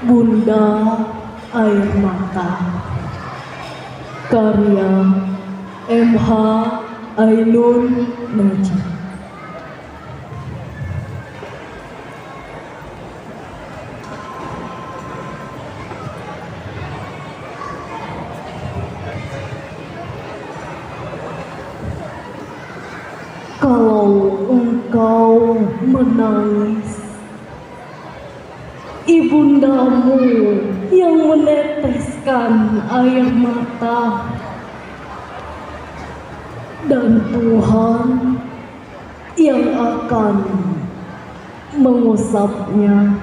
Bunda Air Mata, karya M.H. Ainun Najib. Kalau engkau menangis, ibundamu yang meneteskan air mata, dan Tuhan yang akan mengusapnya.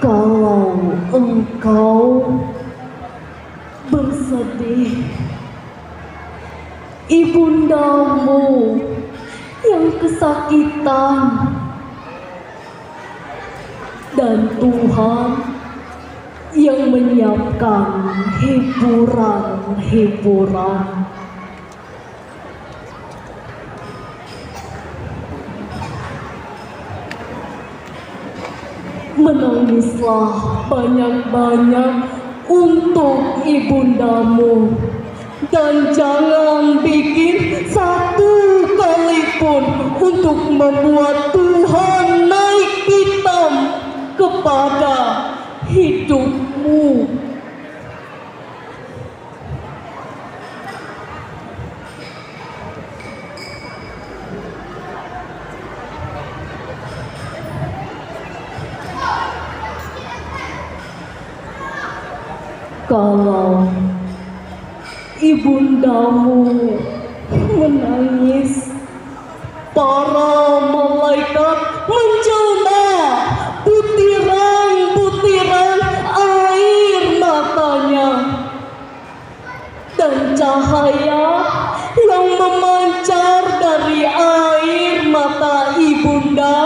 Kalau engkau bersedih, ibundamu yang kesakitan, dan Tuhan yang menyiapkan hiburan-hiburan. Menangislah banyak-banyak untuk ibundamu, dan jangan bikin satu kali pun untuk membuat Tuhan naik pitam kepada hidupmu. Kalau ibundamu menangis, para malaikat menjelma butiran-butiran air matanya, dan cahaya yang memancar dari air mata ibunda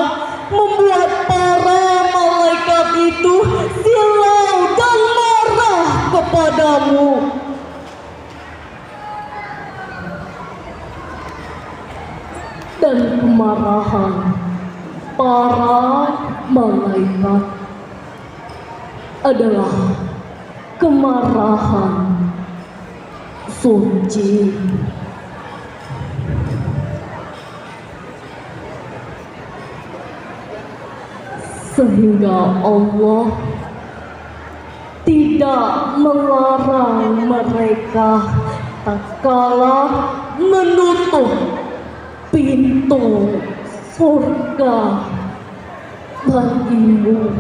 membuat para malaikat itu silau dan marah kepadamu. Dan kemarahan para malaikat adalah kemarahan suci. Sehingga Allah tidak melarang mereka tatkala menutup pintu surga bagimu.